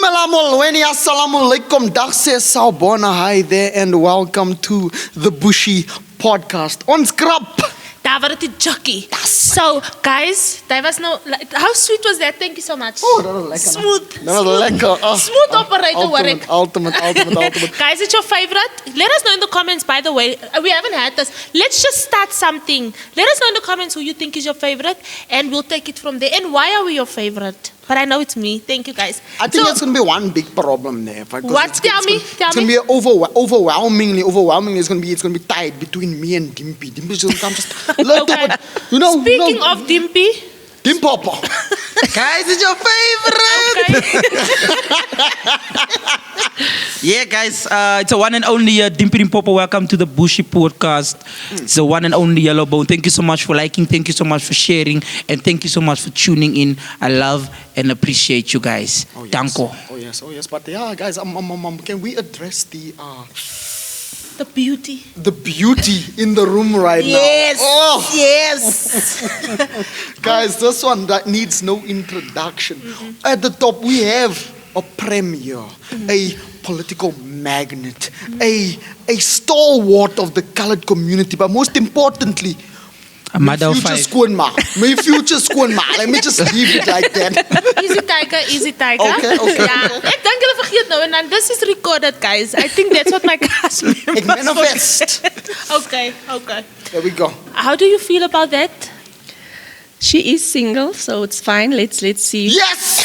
Bismillah molweni, assalamu alaikum, dag se sawbona, hi there and welcome to the Bushi Podcast. On scrap. Daar was het jockey. So, guys, that was no. How sweet was that? Thank you so much. Oh, that was lekker. Smooth. Dat was lekker. Oh, smooth operator work. Ultimate. Guys, it's your favorite? Let us know in the comments, by the way. We haven't had this. Let's just start something. Let us know in the comments who you think is your favorite, and we'll take it from there. And why are we your favorite? But I know it's me. Thank you, guys. I think there's going to be one big problem there. What? Tell me. It's going to be overwhelmingly, it's going to be tied between me and Dimpie. Dimpie's going to come just a little bit, Speaking of Dimpie. Dimpopo. Guys, it's your favorite. Okay. Yeah, guys, it's a one and only Dimpie Dimpopo. Welcome to the Bushi Podcast. It's the one and only Yellow Bone. Thank you so much for liking. Thank you so much for sharing. And thank you so much for tuning in. I love and appreciate you guys. Oh, yes. Danko. Oh, yes. But yeah, guys, can we address The beauty. the beauty in the room right now? Yes. Guys, this one that needs no introduction. At the top, we have a premier, a political magnate, a stalwart of the colored community, but most importantly, my future schoonma. Let me just leave it like that. Easy tiger. Okay. Ja, ek dink hulle vergeet nou en this is recorded, guys. I think that's what my cast members Ek manifest. Okay. There we go. How do you feel about that? She is single, so it's fine. Let's see. Yes!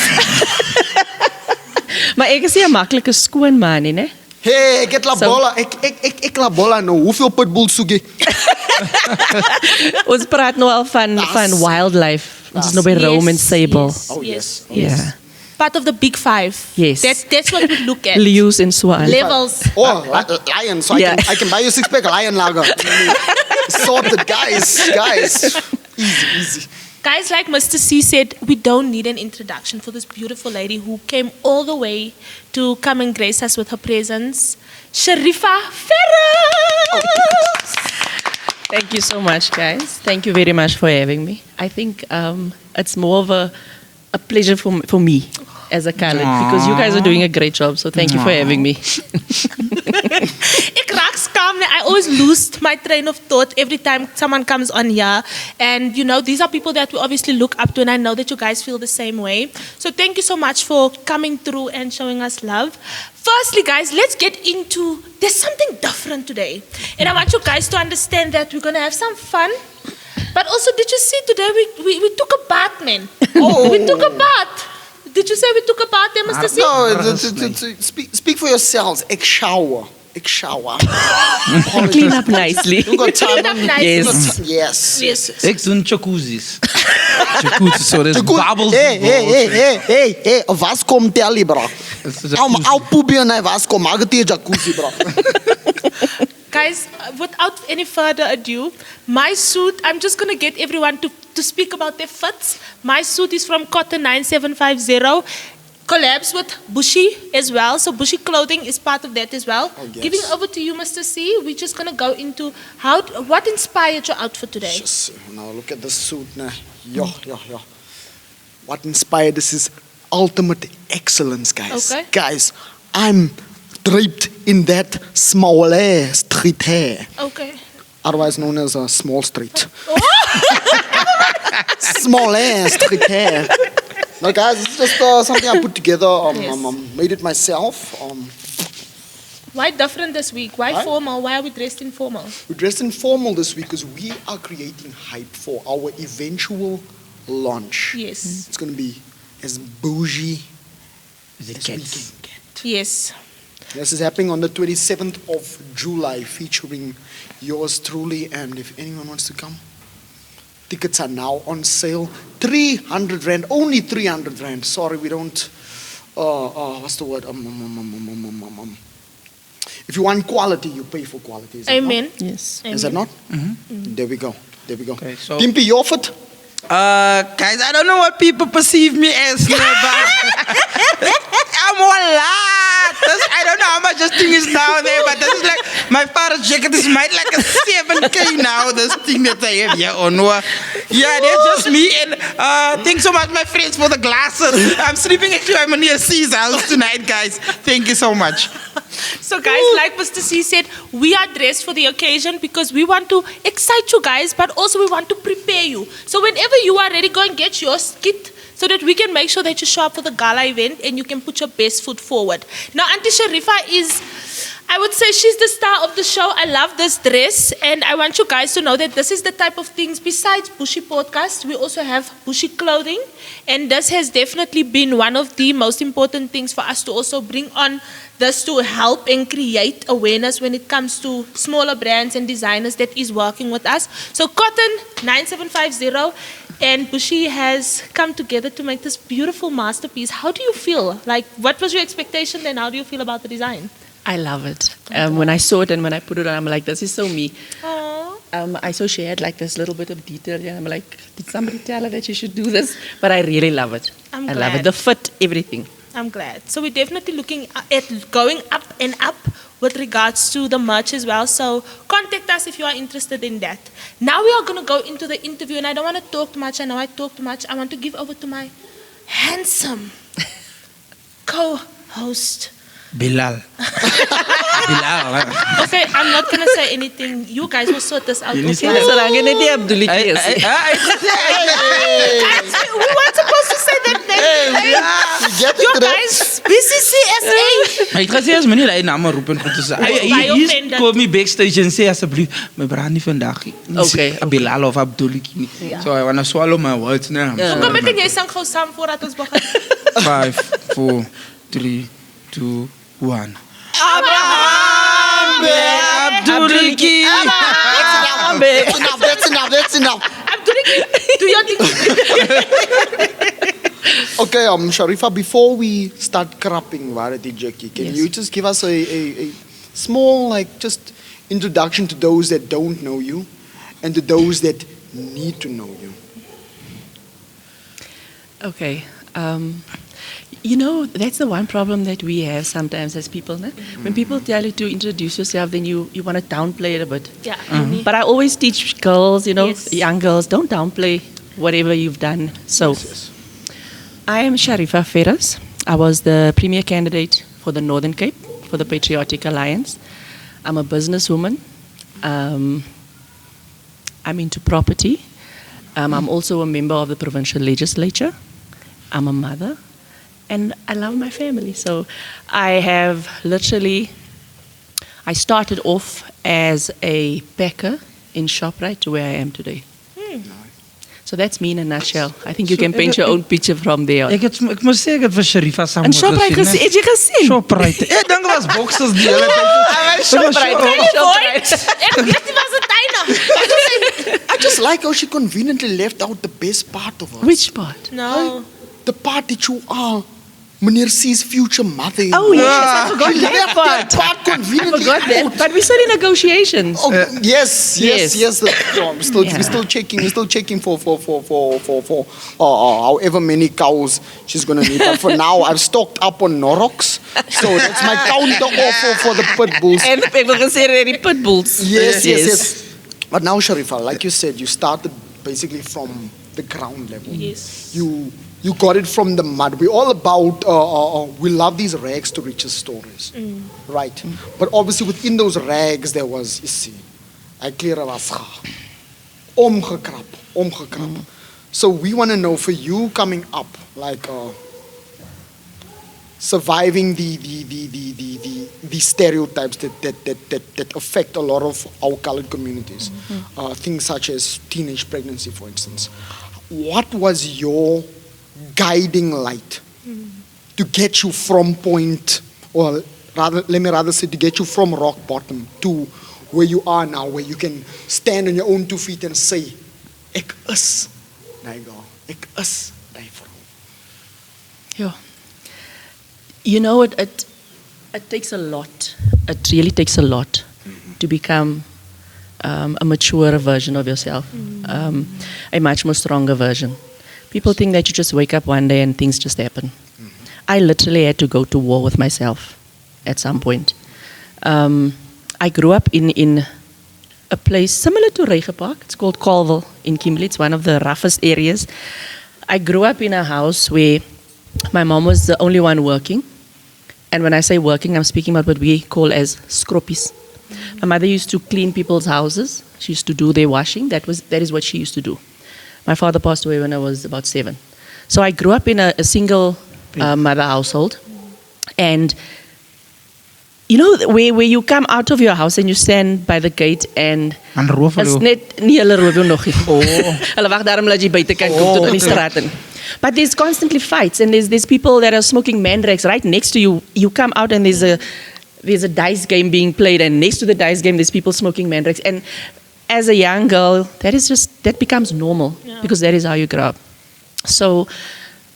Maar ek is nie 'n maklike skoonma nie, né? Hey, ek het la bola. Ek la bola nou. Hoeveel pitbulls soek jy? Ons praat nou al van wildlife. Ons is nou by Rome en Sable. Oh, yes. Yeah. Part of the big five. Yes. That's what we look at. Leeu's en swaan. Levels. Oh, lion. So Yeah. I can buy you 6-pack lion lager. Sorted, guys. Easy. Guys, like Mr. C said, we don't need an introduction for this beautiful lady who came all the way to come and grace us with her presence. Sharifa Ferris! Thank you so much, guys. Thank you very much for having me. I think it's more of a pleasure for me as a colored because you guys are doing a great job. So thank you for having me. Ek raak skaam. I always lose my train of thought every time someone comes on here. And, these are people that we obviously look up to, and I know that you guys feel the same way. So thank you so much for coming through and showing us love. Firstly, guys, let's get into, there's something different today. And I want you guys to understand that we're going to have some fun. But also, did you see today we took a bath, man? Oh. We took a bath. Did you say we took a bath there, Mr. C? No, speak for yourselves. Ek shower. Clean up nicely. You got time? Clean up nicely. Yes. Ik doe jacuzzis. Jacuzzi, so there's bubbles. Hey, Vasco tell bro. I'll poop you and Vasco magati jacuzzi, bro. Guys, without any further ado, my suit, I'm just going to get everyone to speak about their fits. My suit is from Cotton 9750. Collabs with Bushi as well. So Bushi clothing is part of that as well. Oh, yes. Giving over to you, Mr. C. We're just going to go into what inspired your outfit today? Just, now look at the suit. Yo. What inspired this is ultimate excellence, guys. Okay. Guys, I'm draped in that small street hair. Okay. Otherwise known as a small street. Small street hair. No, guys, it's just something I put together. Yes. Made it myself. Why different this week? Why Why? formal? Why are we dressed in formal? We're dressed in formal this week because we are creating hype for our eventual launch. Yes. It's going to be as bougie as we can gets. get. Yes. This is happening on the 27th of July, featuring yours truly. And if anyone wants to come, tickets are now on sale. 300 Rand, only 300 Rand. Sorry, we don't, what's the word? If you want quality, you pay for quality. Is Amen. Yes. Is that not? Mm-hmm. There we go. Okay, so Dimpie, your foot? guys, I don't know what people perceive me as, but I'm all lot. I don't know how much this thing is down there, but this is like My father's jacket is made like a 7K now. This thing that I have here on. Yeah, that's just me. And thanks so much, my friends, for the glasses. I'm sleeping actually at Meneer C's house tonight, guys. Thank you so much. So guys, like Mr. C said, we are dressed for the occasion because we want to excite you guys, but also we want to prepare you. So whenever you are ready, go and get your kit so that we can make sure that you show up for the gala event and you can put your best foot forward. Now, Auntie Sharifa is, I would say she's the star of the show. I love this dress, and I want you guys to know that this is the type of things, besides Bushi Podcast, we also have Bushi clothing, and this has definitely been one of the most important things for us to also bring on this to help and create awareness when it comes to smaller brands and designers that is working with us. So Cotton 9750 and Bushi has come together to make this beautiful masterpiece. How do you feel? Like, what was your expectation and how do you feel about the design? I love it. When I saw it and when I put it on, I'm like, this is so me. Aww. I saw she had like this little bit of detail. Yeah, I'm like, did somebody tell her that she should do this? But I really love it. I love glad. it. The fit, everything. I'm glad. So we're definitely looking at going up and up with regards to the merch as well. So contact us if you are interested in that. Now we are going to go into the interview, and I don't want to talk too much. I know I talk too much. I want to give over to my handsome co-host, Bilal. Bilal. Okay, I'm not going to say anything. You guys will sort this out. Okay? need to- So I'm going to do Abdulli We weren't supposed to say that name. Get You it, guys, BCCSA. Hy het gesê as meneer hy naam roep en goed te sê. Baie Hy offended. kom my backstage en sê asseblief, my brand nie vandag nie. Okay. Bilal of Abduliki nie. So I want to swallow my words now. So kom ek en jy sang gou saam voordat ons begin. 5, 4, 3, 2, 1. Abduliki. That's enough. I'm doing it. Do your thing. Okay, Sharifa, before we start crapping Varati Jackie, can Yes. you just give us a small, like, just introduction to those that don't know you and to those that need to know you? Okay. You know, that's the one problem that we have sometimes as people. No? When people tell you to introduce yourself, then you want to downplay it a bit. Yeah. But I always teach girls, you know, Yes. young girls, don't downplay whatever you've done. So, I am Sharifa Ferris. I was the premier candidate for the Northern Cape for the Patriotic Alliance. I'm a businesswoman. I'm into property. I'm also a member of the provincial legislature. I'm a mother. And I love my family. So I have literally, I started off as a packer in ShopRite to where I am today. So that's me in a nutshell. I think you can paint your own picture from there. Ek moet sê ek het vir Sharifa saam En ShopRite gesien, het jy gesien? ShopRite. Ek dink dit was boxers die hele tyd. ShopRite. Ek weet nie wat se tyd I just like how she conveniently left out the best part of her. Which part? No. The part that you are Meneer C's future mother. Oh yes, I forgot She that left part. that part I conveniently forgot that. out. But we're still in negotiations. Oh, yes. Yes. We're still checking for however many cows she's gonna need. But for now, I've stocked up on Norox, so that's my counter offer for the pit bulls. And people can say already pit bulls. Yes. But now, Sharifa, like you said, you started basically from the ground level. Yes. You got it from the mud. We're all about, we love these rags to riches stories. Right. But obviously within those rags there was, you see, I clear was omgekrap. So we want to know for you coming up, like surviving the stereotypes that affect a lot of our colored communities. Things such as teenage pregnancy, for instance. What was your guiding light to get you from point, or rather, let me rather say, to get you from rock bottom to where you are now, where you can stand on your own 2 feet and say, ek is die girl, ek is die vrou. Yeah. You know, it takes a lot. It really takes a lot to become a mature version of yourself, a much more stronger version. People think that you just wake up one day and things just happen. I literally had to go to war with myself at some point. I grew up in a place similar to Rege Park. It's called Colville in Kimberley. It's one of the roughest areas. I grew up in a house where my mom was the only one working. And when I say working, I'm speaking about what we call as skroppies. My mother used to clean people's houses. She used to do their washing. That is what she used to do. My father passed away when I was about 7. So I grew up in a single mother household. And you know, where you come out of your house and you stand by the gate and is net nie hulle roof jou nog nie. Hulle wag daarom dat jy buite kan kom tot in die straat in. But there's constantly fights and there's people that are smoking mandrakes right next to you. You come out and there's a dice game being played, and next to the dice game there's people smoking mandrakes. And as a young girl, that becomes normal because that is how you grow up. So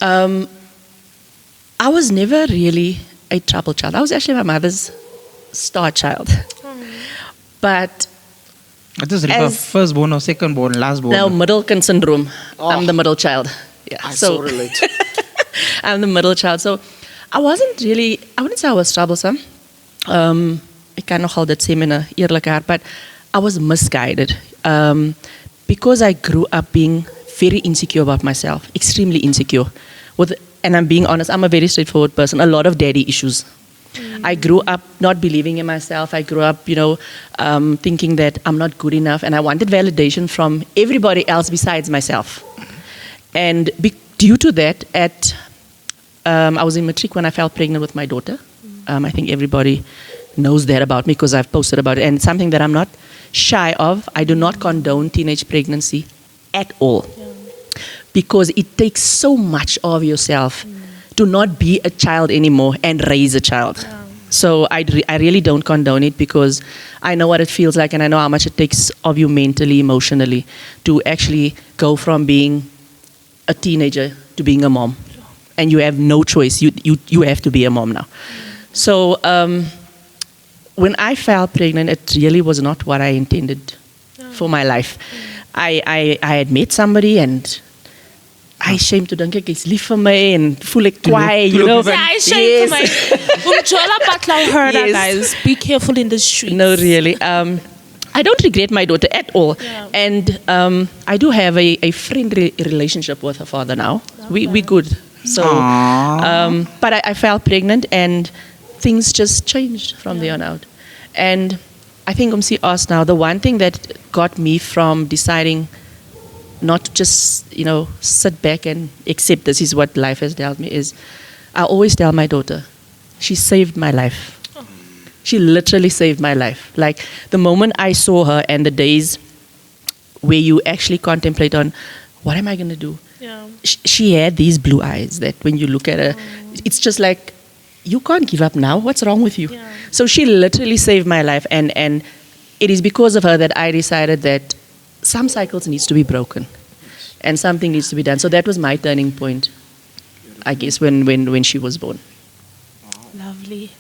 I was never really a trouble child. I was actually my mother's star child. But it is Rifa, firstborn or secondborn, lastborn? No, middlekind syndrome. I'm the middle child. Yeah, I so relate. I'm the middle child. So I wouldn't say I was troublesome. Ek kan nogal dit sê met 'n eerlike hart, but I was misguided. Because I grew up being very insecure about myself, extremely insecure. And I'm being honest, I'm a very straightforward person, a lot of daddy issues. I grew up not believing in myself. I grew up, thinking that I'm not good enough, and I wanted validation from everybody else besides myself. And due to that, I was in matric when I fell pregnant with my daughter. I think everybody knows that about me because I've posted about it, and it's something that I'm not shy of. I do not condone teenage pregnancy at all. Because it takes so much of yourself to not be a child anymore and raise a child. Yeah. So I really don't condone it because I know what it feels like and I know how much it takes of you mentally, emotionally to actually go from being a teenager to being a mom. And you have no choice. You have to be a mom now. So when I fell pregnant, it really was not what I intended for my life. I had met somebody and I shame to dink ek is lief vir my en voel ek kwaai, you know. Yeah, I shame for my. Umjola patla heard that, guys. Be careful in the streets. No, really. I don't regret my daughter at all. Yeah. And I do have a friendly relationship with her father now. Okay. We good. So, but I fell pregnant and things just changed from there on out. And I think see us now, the one thing that got me from deciding not to just, sit back and accept this is what life has dealt me is, I always tell my daughter, she saved my life. She literally saved my life. Like the moment I saw her and the days where you actually contemplate on, what am I going to do? Yeah. She had these blue eyes that when you look at her, it's just like, you can't give up now. What's wrong with you? Yeah. So she literally saved my life. And it is because of her that I decided that some cycles needs to be broken and something needs to be done. So that was my turning point, I guess, when she was born. Lovely.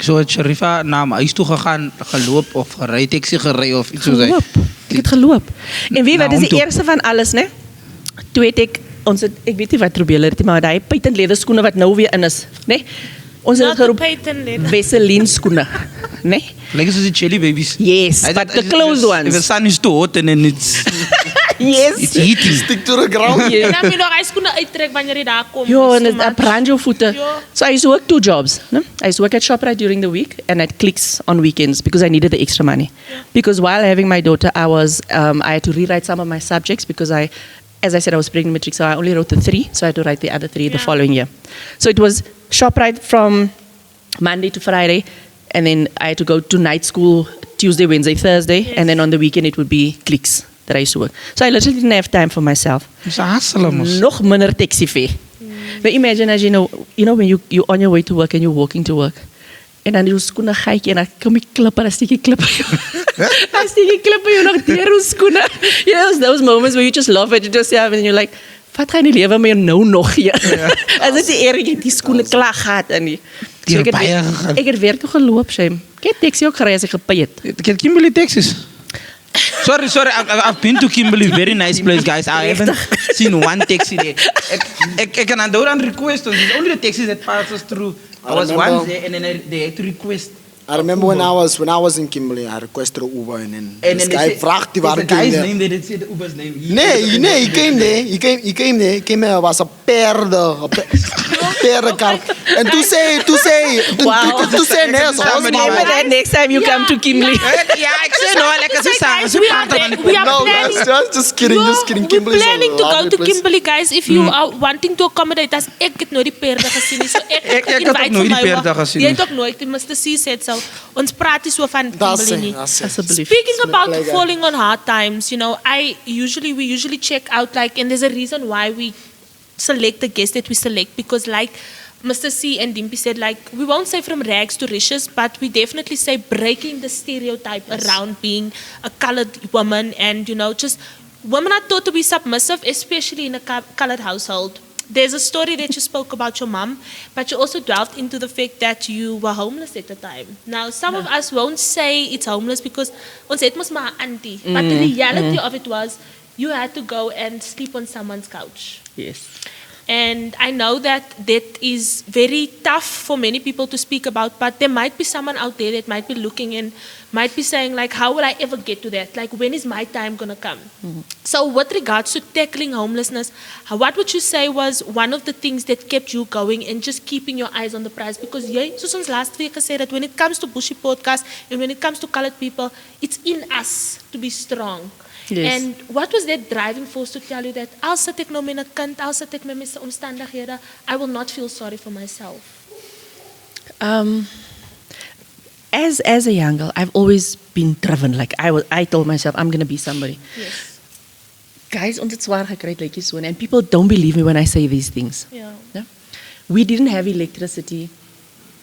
So het Sharifa na huis toe gegaan, geloop of gery, taxi gery of iets soos dat? Ek het geloop. En weet wat is die eerste van alles, né? Toe het ek weet nie wat probeer het, maar daai patent leather skoene wat nou weer in is, né? Ons het geroep Vaseline skoene, né? Like soos die Jelly Babies. Yes, but the closed ones. If the sun is too hot and then it's yes. It's heating. Stick to the ground. Ja, maar nog hy skoene uittrek wanneer jy daar kom. Ja, en dit brand jou voete. So I used to work 2 jobs. No? I used to work at ShopRite during the week and at Clicks on weekends because I needed the extra money. Yeah. Because while having my daughter, I had to rewrite some of my subjects because as I said, I was pregnant matric, so I only wrote the 3, so I had to write the other 3 the following year. So it was ShopRite from Monday to Friday, and then I had to go to night school Tuesday, Wednesday, Thursday, and then on the weekend it would be Clicks that I used to work. So I literally didn't have time for myself. It's a hustle, Nog minder taxi fee. But imagine as you know when you're on your way to work and you're walking to work, en dan jou skoene gaatjie en dan kom die klipper, dan steek die klipper. Dan steek die klipper jou nog deur jou skoene. You know, those moments where you just laugh at yourself and you're like, wat gaan die lewe met jou nou nog hier? As dit die erg die skoene klaar gehad en nie. So ek het werk toe geloop, Shame. Ek het taxi ook gery as ek gepay het. Ek het Kimberley Texas. Sorry, I've been to Kimberley, very nice place, guys. I haven't seen one taxi there. I can do on request. It's only the taxis that pass us through. I was once there and then they had to request I remember when I was in Kimberley, I requested an Uber and then this guy vraagt die waar the ik guy's in name, they didn't say the Uber's name. Nee, he came there. He came there. Was a paardenkar. En toen zei Wow. nee, zo was Remember maar. that next time you come to Kimberley. Ja, ik zei no, lekker zo samen. we are No, planning. just kidding. We're Kimberley is a planning to go lovely to place. Kimberley, guys. If you are wanting to accommodate us, ik het nooit die perde gezien nie. So Ek het ook nooit die perde gezien Jy nie. het ook nooit, die Mr. C said so. Ons praat nie so van Kimberley nie. Alsjeblieft. Speaking about pleasure. falling on hard times, you know, we usually check out like, and there's a reason why we select the guests that we select, because like Mr. C and Dimpie said, like, we won't say from rags to riches, but we definitely say breaking the stereotype around being a colored woman, and, you know, just women are taught to be submissive, especially in a colored household. There's a story that you spoke about your mom, but you also delved into the fact that you were homeless at the time. Now, some of us won't say it's homeless because ons het mos maar auntie. But the reality of it was you had to go and sleep on someone's couch. Yes. And I know that is very tough for many people to speak about, but there might be someone out there that might be looking and might be saying, like, how will I ever get to that? Like, when is my time going to come? So with regards to tackling homelessness, what would you say was one of the things that kept you going and just keeping your eyes on the prize? Because soos ons last week gesê dat when it comes to Bushi Podcast and when it comes to colored people, it's in us to be strong. Yes. And what was that driving force to tell you that al sit ek nou met 'n kind, al sit ek met my omstandighede, I will not feel sorry for myself? As a young girl, I've always been driven. Like I told myself, I'm gonna be somebody. Yes. Guys, ons het swaar gekry like so, and people don't believe me when I say these things. Yeah. Yeah? We didn't have electricity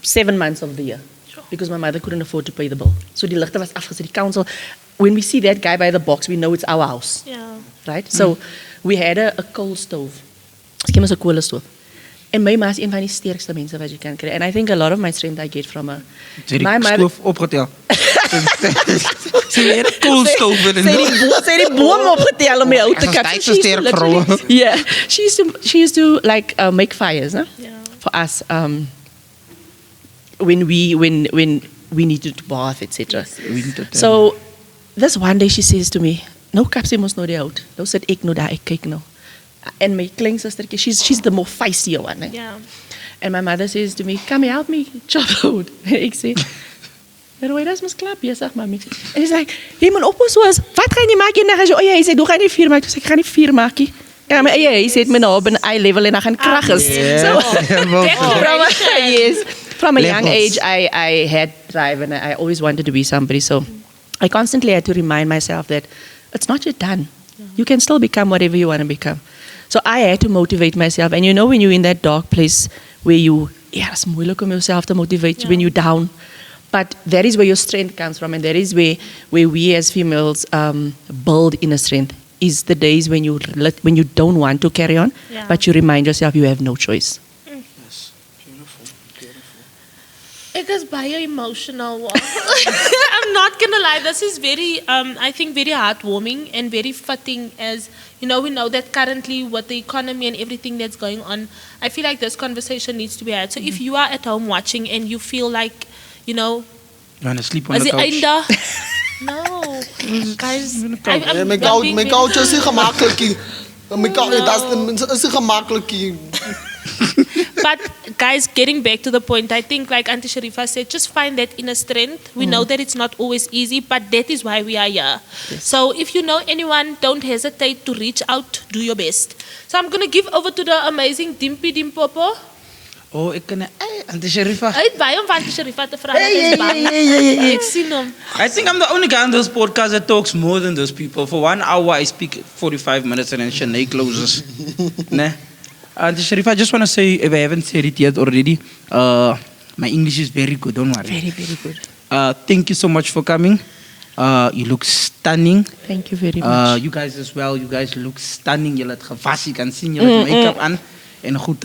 7 months of the year because my mother couldn't afford to pay the bill. So die ligte was afgesit. Die council, when we see that guy by the box, we know it's our house. Yeah. Right? So we had a coal stove. Ek het 'n koolstoof. En my ma is een van die sterkste mense wat jy kan kry. And I think a lot of my strength I get from her. My mother, Stoof opgetel. Sy het koolstoof in. sy het die boom opgetel om my hout te kat. Sy is sterk vrou. Yeah, she used to like make fires, no? Yeah. For us, when we needed to bath, etc. So this one day she says to me, "No kapsie mos nou die hout. Nou sit ek nou daar, ek kyk nou." And my klein sistertjie, she's the more feisty one. Eh? Yeah. And my mother says to me, "Come help me chop wood." Ek sê, "Rooi, dat is mos klaar besig, mami." En he's like, "Jy moet op soos, wat gaan jy maak eendag as jy hy sê, "Doe gaan nie vuur maak." Ek gaan nie vuur maak nie. Ja, maar hy sê my nou op 'n eye level en dan gaan krag is. So from a young age I had drive and I always wanted to be somebody. So I constantly had to remind myself that it's not yet done. You can still become whatever you want to become. So I had to motivate myself. And you know when you're in that dark place where it's moeilijk om yourself to motivate when you're down. But that is where your strength comes from. And that is where we as females build inner strength. Is the days when you don't want to carry on, but you remind yourself you have no choice. Yes, beautiful. It is baie emotional. I'm not gonna lie. This is very, I think, very heartwarming and very fitting. As you know, we know that currently with the economy and everything that's going on, I feel like this conversation needs to be had. So if you are at home watching and you feel like, you know, You want to sleep on as the it couch? einde, no, guys, I'm My being couch very- is nie gemakkelijk nie. My couch is nie gemakkelijk nie. But guys, getting back to the point, I think like Auntie Sharifa said, just find that inner strength. We know that it's not always easy, but that is why we are here. So if you know anyone, don't hesitate to reach out, do your best. So I'm going to give over to the amazing Dimpie Dimpopo. Oh, ek kan Auntie Sharifa. Hy het baie om van Auntie Sharifa te vra. Ek sien hom. I think I'm the only guy on this podcast that talks more than those people. For 1 hour, I speak 45 minutes and then Sharney closes. Nah. Auntie Sharifa, I just want to say, if I haven't said it yet already, my English is very good, don't worry. Very, very good. Thank you so much for coming. You look stunning. Thank you very much. You guys as well. You guys look stunning. Je het gewas, je kan zien, je hebt make-up aan en goed.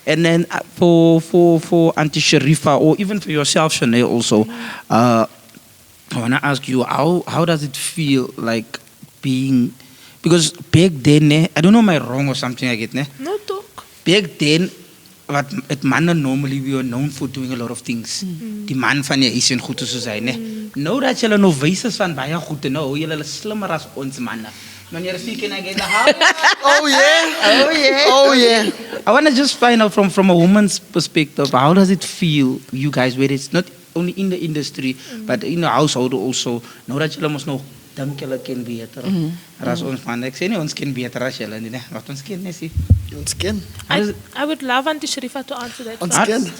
And then for Auntie Sharifa, or even for yourself, Sharney, also, I want to ask you, how does it feel like being, because back then, I don't know, am I wrong or something like it? No talk. Back then, wat het mannen normally we are known for doing a lot of things. Die man van je is een goed te zijn, hè. Nou dat jullie nog wijzen van baie goed, nou jullie slimmer als ons mannen. Meneer, can I get the house? Oh yeah. Oh yeah. Oh yeah. I want to just find out from a woman's perspective, how does it feel, you guys, where it's not only in the industry, but in the household also. Nou dat jullie ons nog dink jullie ken beter. As ons man, ek sê nie ons ken beter as jullie nie, wat ons ken is nie. Ons ken. I would love Auntie Sharifa to answer that. Ons ken.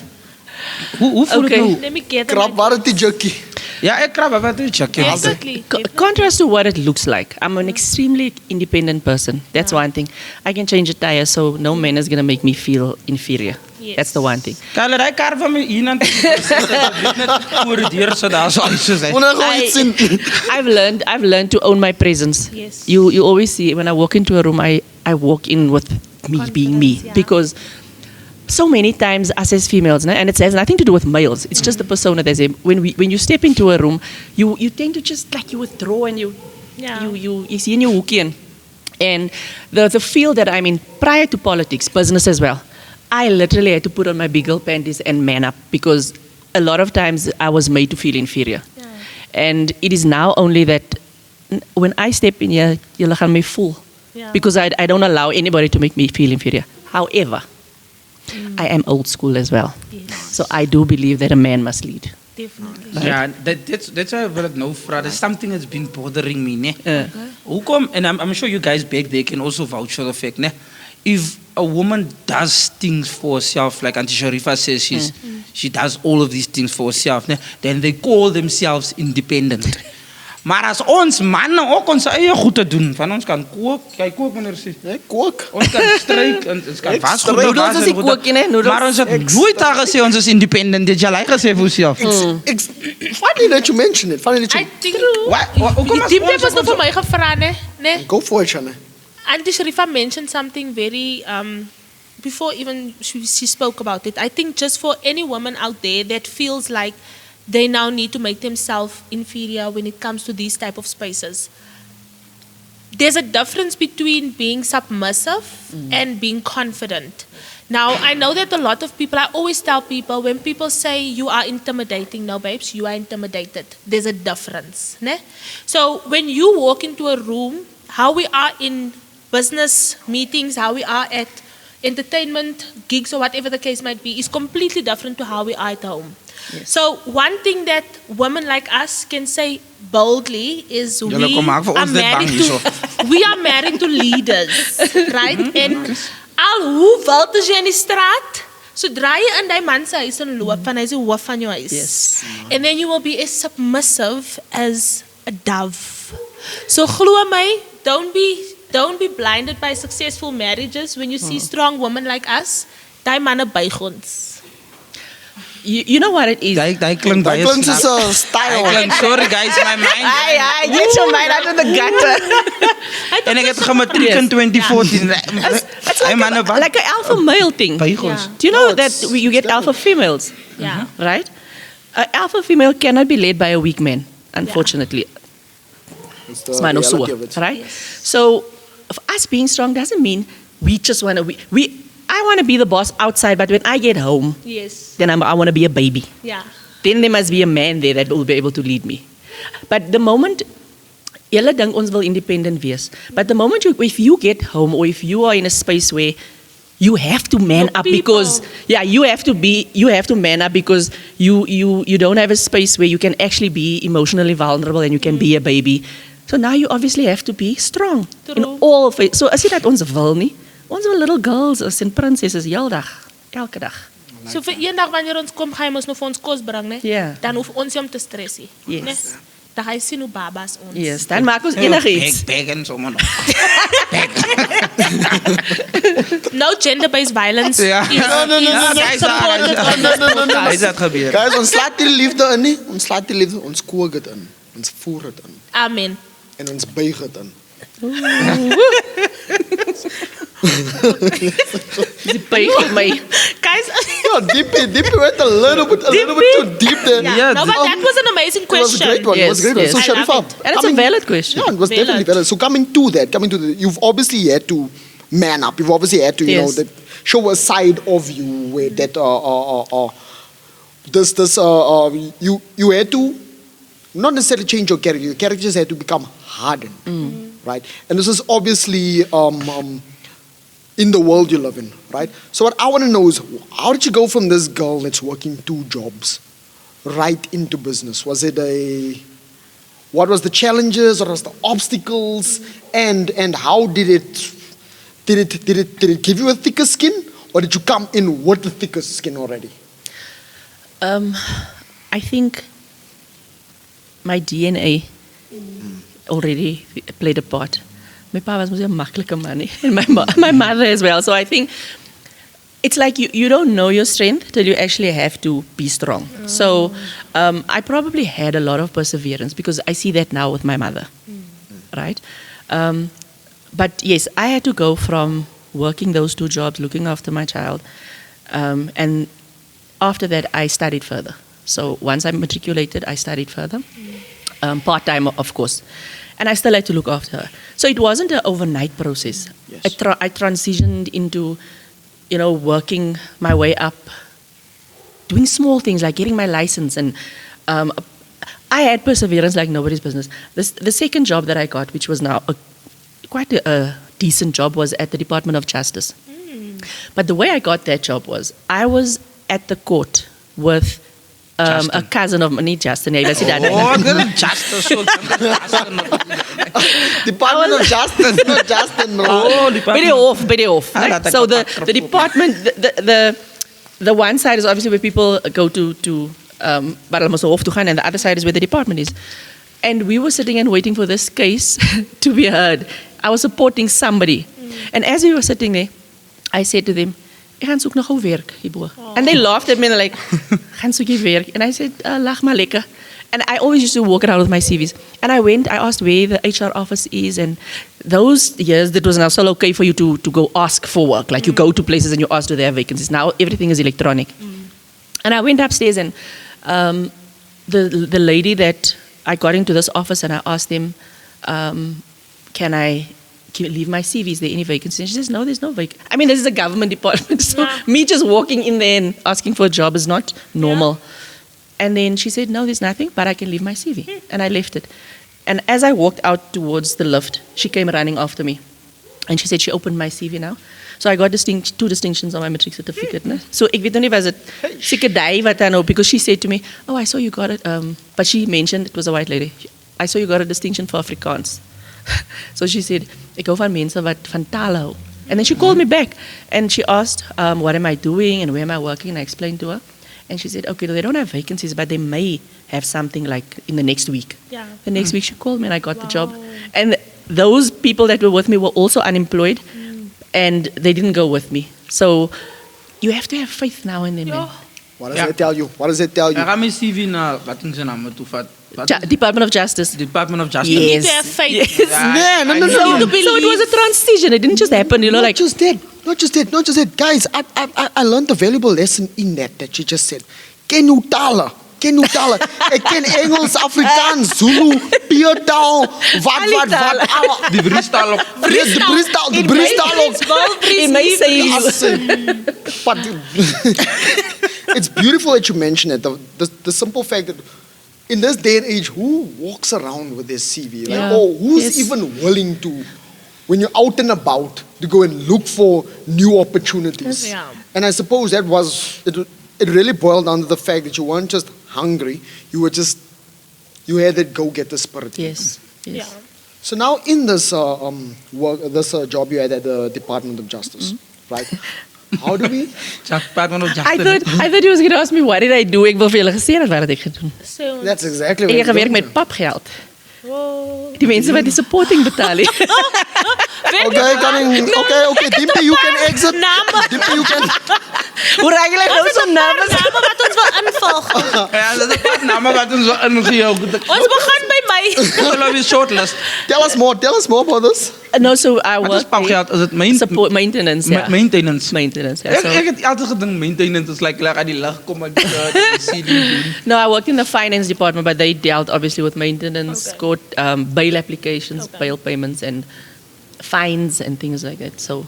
Hoe voel het nou? Let me get Krap, waar het die jukkie? Ja, ek krap, wat het check. Exactly. Contrast to what it looks like, I'm an extremely independent person. That's one thing. I can change a tire, so no man is going to make me feel inferior. Yes. That's the one thing. Kale, daai kar van my hier net voor die deur so daar so iets soos hy. I've learned to own my presence. Yes. You always see when I walk into a room, I walk in with me being me, Confidence, yeah. because so many times us as females, and it has nothing to do with males. It's just the persona there's when you step into a room, you tend to just like you withdraw and you see in your hoekie in. And the field that I'm in prior to politics, business as well, I literally had to put on my big girl panties and man up, because a lot of times I was made to feel inferior. Yeah. And it is now only that when I step in here, you'll gaan me fool. Yeah. Because I don't allow anybody to make me feel inferior. However, I am old school as well. Yes. So I do believe that a man must lead. Definitely. Ja, that's why I wil ek nou vra. There's something that's been bothering me, ne? Hoekom, and I'm sure you guys back there can also vouch for the fact, ne? If a woman does things for herself, like Auntie Sharifa says she does all of these things for herself, ne? Then they call themselves independent. Maar as ons mannen ook ons eie goed te doen, van ons kan kook, jy kook meneer sê. Nee, kook. Ons kan stryk, ons kan was goed. Noedels is die kookie, ne? Noedels. Maar ons het nooit daar gesê ons is independent, dit jy gesê vir jouself. Funny that you mention it. Funny that I you... think Hoekom die Dimpie was nog vir my gevra, né? Go for it, Sharney. Auntie Sharifa mentioned something very before even she spoke about it. I think just for any woman out there that feels like they now need to make themselves inferior when it comes to these type of spaces. There's a difference between being submissive and being confident. Now, I know that a lot of people, I always tell people, when people say you are intimidating, no babes, you are intimidated. There's a difference. Ne? So when you walk into a room, how we are in business meetings, how we are at entertainment gigs or whatever the case might be, is completely different to how we are at home. Yes. So one thing that women like us can say boldly is we are married to leaders, right? En al hoe wild is jy in die straat, sodra jy in die man se huis inloop, van hy is die hoof van jou huis. Yes. And then you will be as submissive as a dove. So glo my, don't be blinded by successful marriages when you see strong women like us. Die manne buig ons. You know what it is? Daai klink baie Klink soos 'n style. Sorry guys, my mind. I get your mind out of the gutter. En ek het gematriek in 2014. It's like an alpha male thing. Yeah. Do you know that you get alpha females? Yeah. Right? An alpha female cannot be led by a weak man, unfortunately. It's It's my no so, right? So, of us being strong doesn't mean we just want to. I want to be the boss outside, but when I get home, Yes. then I want to be a baby. Yeah. Then there must be a man there that will be able to lead me. But the moment, julle dink ons wil independent wees, but the moment if you get home or if you are in a space where you have to man Your up people. because you have to man up because you don't have a space where you can actually be emotionally vulnerable and you can be a baby. So now you obviously have to be strong in True. all of it. So as jy dat ons wil nie, ons wil little girls is en prinsesses heeldag, elke dag. So vir eendag wanneer ons kom, gaan jy mos nog vir ons kos bring, né? Ja. Dan hoef ons nie om te stres nie. Yes. Né? Dan gaan jy sien hoe babas ons. Yes, dan maak ons enigiets. Beg en sommer nog. No gender-based violence. Ja. is Guys, supported on this podcast. Is dat gebeur? Guys, ons laat die liefde in nie. Ons laat die liefde, ons kook dit in. Ons voer dit in. Amen. En ons buig dit in. Die buig my. Guys, Ja, Dimpie went a little bit too deep there. yeah. No, but that was an amazing It was a question. great one. It was a great one. Yes, So yes. I love Sharifa, it. And it's a valid question. Yeah, it was definitely valid. So coming to that, you've obviously had to man up. You've obviously had to, Yes. show a side of you where that you had to not necessarily change your character. Your character just had to become hardened, right? And this is obviously in the world you live in, right? So what I want to know is, how did you go from this girl that's working 2 jobs right into business? What was the challenges, what was the obstacles, and how did it give you a thicker skin, or did you come in with the thicker skin already? I think my DNA already played a part. My pa was a makkelijke man, and my mother as well. So I think it's like you don't know your strength till you actually have to be strong. So I probably had a lot of perseverance because I see that now with my mother, right? But yes, I had to go from working those 2 jobs, looking after my child, and after that I studied further. So once I matriculated, I studied further, part-time of course, and I still had to look after her. So it wasn't an overnight process. Yes. I transitioned into working my way up, doing small things like getting my license, and I had perseverance like nobody's business. The second job that I got, which was now quite a decent job, was at the Department of Justice. But the way I got that job was, I was at the court with a cousin of Meneer, Justin. Oh, good justice. Department of Justice, not Justin, bro. By the off. Right? So the department, the one side is obviously where people go to Hof to gaan, and the other side is where the department is. And we were sitting and waiting for this case to be heard. I was supporting somebody. And as we were sitting there, I said to them, "Ek gaan soek nog gou werk hierbo." And they laughed at me and like, "Gaan soek jy werk?" And I said, "Lag maar lekker." And I always used to walk around with my CVs. And I asked where the HR office is, and those years it was now still okay for you to go ask for work. Like you go to places and you ask, do they have vacancies? Now everything is electronic. And I went upstairs, and the lady that I got into this office, and I asked them, can I leave my CV? Is there any vacancies? And she says, no, there's no vacancy. I mean, this is a government department, so me just walking in there and asking for a job is not normal. And then she said, no, there's nothing, but I can leave my CV. And I left it. And as I walked out towards the lift, she came running after me. And she said she opened my CV now. So I got 2 distinctions on my matric certificate. Ne? So ek weet nou nie was it seker die wat dan nou, because she said to me, oh, I saw you got it. But she mentioned, it was a white lady, I saw you got a distinction for Afrikaans. So she said, ek hou van mense wat van taal hou. And then she called me back and she asked, what am I doing and where am I working? And I explained to her. And she said, okay, they don't have vacancies, but they may have something like in the next week. Yeah. The next week she called me and I got the job. And those people that were with me were also unemployed and they didn't go with me. So you have to have faith now and then. Man. What does that tell you? What does it tell you? Ek gaan my CV na wat is sy naam toe vat. Department of Justice. Department of Justice. You Yes. need to have faith. Yeah, no. So it was a transition. It didn't just happen, you know, Not like. just that. Guys, I learned a valuable lesson in that she just said. Ken you tala? Ek ken Engels, Afrikaans, Zulu, Pieertaal, wat. Die Briestaal ook. Die Briestaal ook. It may say you. But it's beautiful that you mention it. The simple fact that in this day and age, who walks around with their CV? Like, Yeah. oh, who's Yes. even willing to, when you're out and about, to go and look for new opportunities? Yeah. And I suppose that was, it really boiled down to the fact that you weren't just hungry, you had that go-getter spirit. Yes. Yeah. So now in this job you had at the Department of Justice, right? How do we? Department of Justice. I thought he was going to ask me what did I do. Ek wil vir julle gesê het wat het ek gedoen. So, That's exactly what Ek het you're gewerk doing. met papgeld. whoa. Die mense wat die supporting betaal het. Okay, Dimpie, you can exit. Name. Dimpie, you can. Hoe raak jy nou so naam? Name wat ons wil invul. Ja, dat is 'n paar name wat ons ingegee. Ons begin by my. Hulle is shortlist. Tell us more about this. No, so I Wat is work papgeld? Is dit support maintenance. Ja. maintenance? Maintenance. Ja. Ek het altyd gedink maintenance is like uit die lug kom uit die ceiling doen. No, I worked in the finance department, but they dealt obviously with maintenance, Okay. court, bail applications, Okay. bail payments, and fines and things like that. So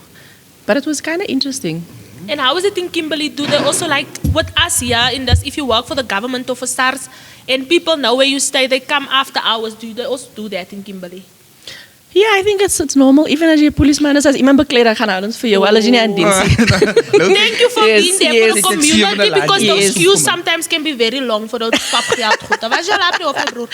But it was kind of interesting. And how is it in Kimberley? Do they also like with us here in this? If you work for the government or for SARS, and people know where you stay, they come after hours. Do they also do that in Kimberley? Yeah, I think it's normal. Even as jy 'n policeman is, as iemand beklei, gaan hulle ons vir jou. Al is jy nie aan diens nie. Thank you for Yes, being there yes. for the community because those Yes. queues sometimes can be very long for those papgeld goed. Was jy happy of broer?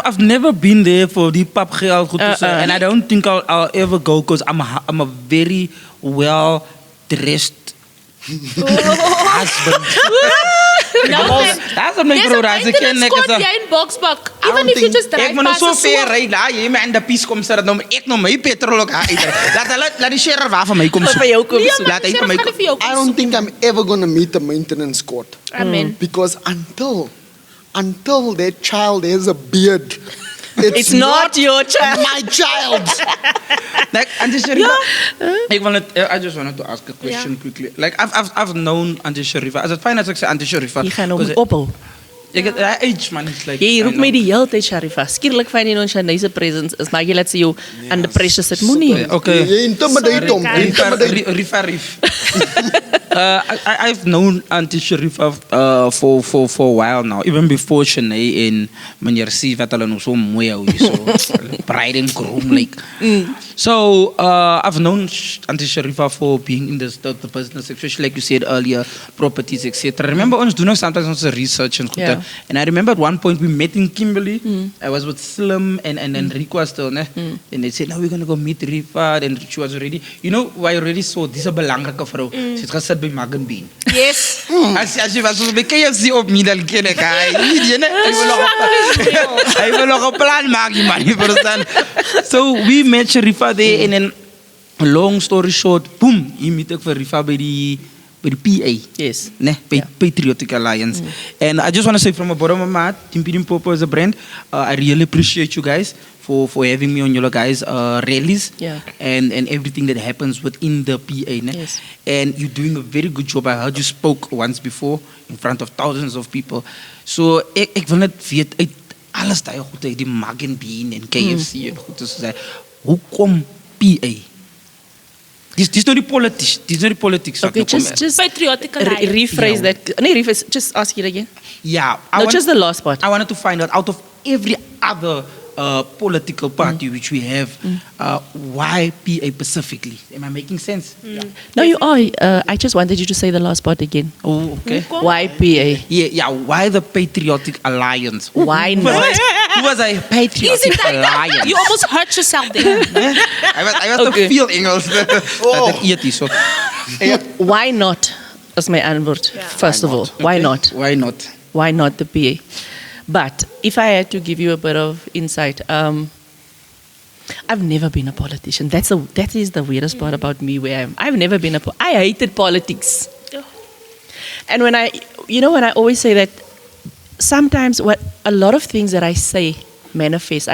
I've never been there for the pap geld goed to say, and I don't think I'll ever go because I'm a very well dressed husband. No, man. That's a There's a broer as ek ken maintenance ek code is hier in Boksburg. Even if you just drive ek moet nou past so a ver sewer. ry daar jy maar in die pies kom sit nou ek nou my petrol ook uit. Laat die sheriff waar van my kom Of vir jou kom Nee, soek. maar Laat hy die vir my sheriff gaan nie vir jou I kom don't soek. think I'm ever gonna meet a maintenance squad. Amen. Because until that child has a beard, It's not your child. my child. Like, Auntie Sharifa, I just wanted to ask a question quickly. Like, I've known Auntie Sharifa. As a fine as I say Auntie Sharifa. Jy gaan nou because moet ophou. Ek het haar age man is like. Jy roep I my know. die hele tyd Sharifa. Skielik van jy nou Sharney se presence is, maar jy laat sy jou aan die pressure sit. Moenie. Okay. Jy intimidate hom. Sorry, guys. Rif. I've known Auntie Sharifa for a while now, even before Sharney and Meneer see wat hulle nou so mooi hou hier so bride and groom like. So I've known Auntie Sharifa for being in the business, especially like you said earlier, properties, etc. Remember ons doen ook sometimes ons research and goed. Yeah. And I remember at one point we met in Kimberley. I was with Slim and Rico was still, ne? And they said, now we're going to go meet Rifa. And she was already, you know, I already saw, this is a belangrike vrou. Sy het gesit by Magan Bean. Yes. As jy was so by KFC op middel ken ek hy. Hy wil nog 'n plan maak, jy man, jy verstaan. So we met Sharifa there and then long story short, boom, jy meet ek vir Rifa by die PA. Yes. Nee, Patriotic Alliance. And I just want to say from the bottom of my heart, Dimpopo is a brand. I really appreciate you guys for having me on your guys' rallies and everything that happens within the PA. Nee? Yes. And you're doing a very good job. I heard you spoke once before in front of thousands of people. So ek wil net weet uit alles daai goed uit die Magan Bean en KFC en goed so sê. Hoekom PA? Dis not the politics. Dis not the politics. Okay, just Patriotic alliance. rephrase that. No, rephrase. Just ask it again. Yeah. Just the last part. I wanted to find out of every other political party which we have, why PA specifically? Am I making sense? No, you are. I just wanted you to say the last part again. Oh, okay. Why PA? Yeah. Why the Patriotic Alliance? Why not? Who was a Patriotic Alliance? You almost hurt yourself there. I was Okay. te veel Engels. Dat ek eet hier so. Why not? That's my antwoord. First of all, why not? Why not? Why not the PA? But if I had to give you a bit of insight, I've never been a politician. That is the weirdest part about me. I've never been I hated politics. And when I always say that, sometimes a lot of things that I say manifest.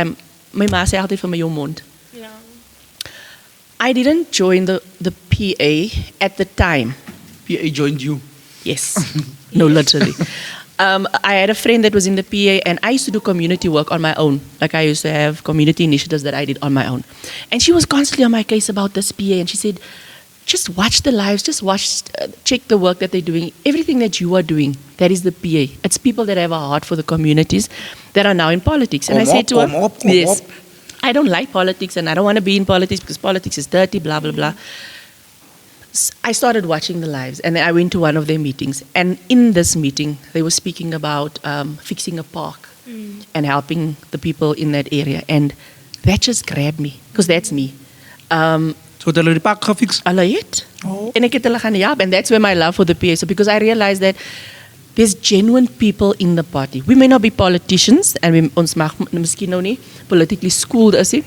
My ma sê altyd vir my jou mond. Yeah. I didn't join the PA at the time. PA joined you. Yes. No, literally. I had a friend that was in the PA, and I used to do community work on my own. Like, I used to have community initiatives that I did on my own. And she was constantly on my case about this PA, and she said, just watch the lives, just watch, check the work that they're doing. Everything that you are doing, that is the PA. It's people that have a heart for the communities that are now in politics. And I said to her, yes, I don't like politics, and I don't want to be in politics because politics is dirty, blah, blah, blah. I started watching the lives, and then I went to one of their meetings. And in this meeting, they were speaking about fixing a park and helping the people in that area. And that just grabbed me, because that's me. So hulle die park gefix. Hulle het. En ek het hulle gaan help. And that's where my love for the PA. So because I realized that there's genuine people in the party. We may not be politicians, and ons mag miskien nou nie politically schooled is it,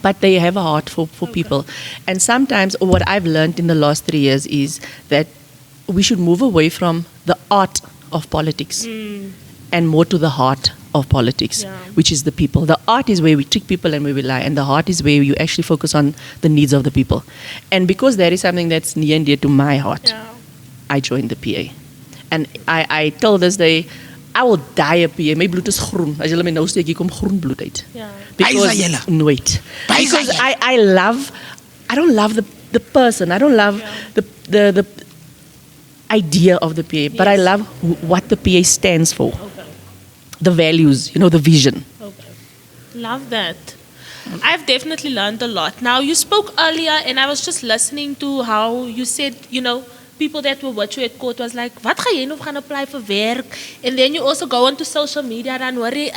but they have a heart for people. And sometimes what I've learned in the last 3 years is that we should move away from the art of politics and more to the heart of politics, which is the people. The art is where we trick people and where we lie, and the heart is where you actually focus on the needs of the people. And because that is something that's near and dear to my heart, I joined the PA. And I told this day, I will die a PA. My bloed is groen. As julle my nou steek, hier kom groen bloed uit. Yeah. Because Baie jelle. nooit. Baie Because jelle. I don't love the the person. I don't love the idea of the PA, but I love what the PA stands for. Okay. The values, the vision. Okay. Love that. I've definitely learned a lot. Now, you spoke earlier, and I was just listening to how you said, people that were with you at court was like, wat ga jy nou gaan apply vir werk? And then you also go onto social media and worry,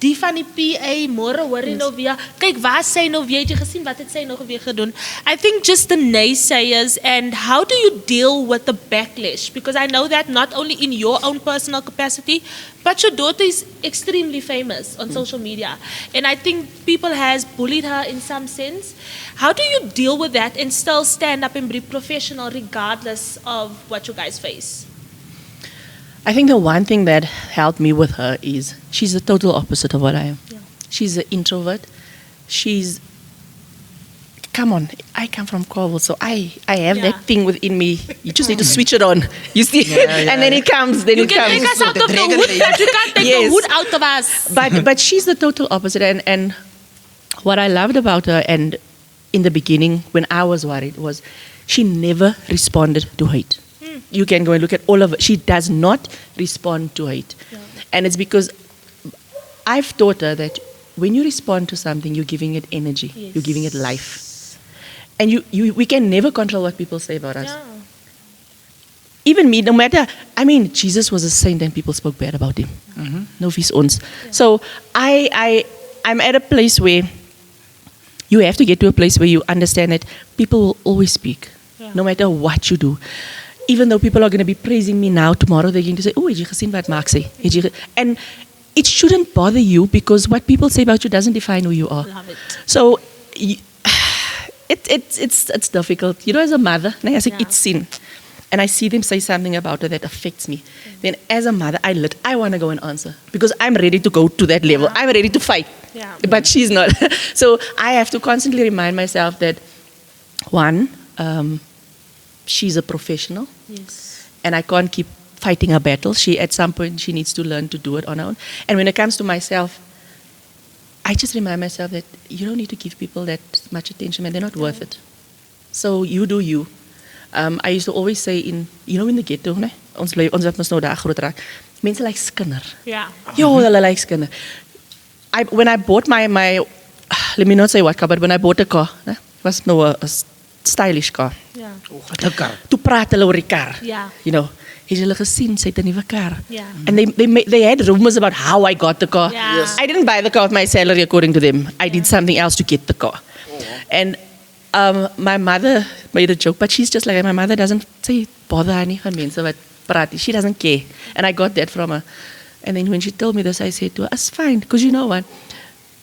die van die PA, môre hoor jy nou weer, kyk, waar sy nou weer, het jy gesien, wat het sy nog weer gedoen? I think just the naysayers, and how do you deal with the backlash? Because I know that not only in your own personal capacity, but your daughter is extremely famous on social media. And I think people has bullied her in some sense. How do you deal with that and still stand up and be professional regardless of what you guys face? I think the one thing that helped me with her is she's the total opposite of what I am. Yeah. She's an introvert. Come on, I come from Cornwall, so I have that thing within me. You just need to switch it on. You see? And then it comes. You can take us out of the hood, but you can't take the hood out of us. But she's the total opposite. And what I loved about her, and in the beginning, when I was worried, was she never responded to hate. You can go and look at all of it. She does not respond to hate. Yeah. And it's because I've taught her that when you respond to something, you're giving it energy. Yes. You're giving it life. And we can never control what people say about us. Yeah. Even me, no matter, Jesus was a saint and people spoke bad about him. No vis ons. Yeah. So I'm at a place where you have to get to a place where you understand that people will always speak, no matter what you do. Even though people are going to be praising me now, tomorrow they're going to say, oh, het jy gesien wat Mark sê? And it shouldn't bother you because what people say about you doesn't define who you are. Love it. So it's difficult. As a mother, as ek iets sien, and I see them say something about her that affects me, then as a mother, I want to go and answer because I'm ready to go to that level. I'm ready to fight. Yeah. But she's not. So I have to constantly remind myself that, one, she's a professional. Yes. And I can't keep fighting her battle. At some point, she needs to learn to do it on her own. And when it comes to myself, I just remind myself that you don't need to give people that much attention, man. They're not worth it. So you do you. I used to always say in the ghetto, né? Ons wat mos nou daar groot raak. Mense like skinder. Yeah. Hulle like skinder. When I bought my let me not say what car, but when I bought a car, it was no a stylish car. Yeah. A car. Toe praat hulle oor die kar. Yeah. Het julle gesien sy het 'n nuwe kar? Yeah. And they had rumors about how I got the car. Yeah. Yes. I didn't buy the car with my salary according to them. I did something else to get the car. And my mother made a joke, but she's just like, my mother doesn't say bother her nie van mense wat praat. She doesn't care. And I got that from her. And then when she told me this, I said to her, it's fine, because you know what?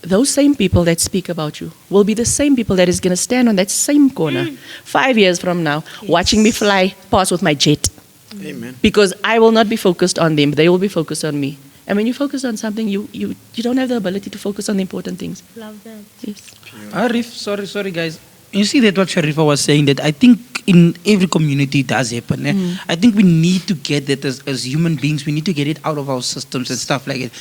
Those same people that speak about you will be the same people that is going to stand on that same corner 5 years from now, watching me fly past with my jet. Amen. Because I will not be focused on them. They will be focused on me. And when you focus on something, you don't have the ability to focus on the important things. Love that. Yes. Arif, sorry guys. You see that what Sharifa was saying, that I think in every community it does happen. I think we need to get that as human beings. We need to get it out of our systems and stuff like it.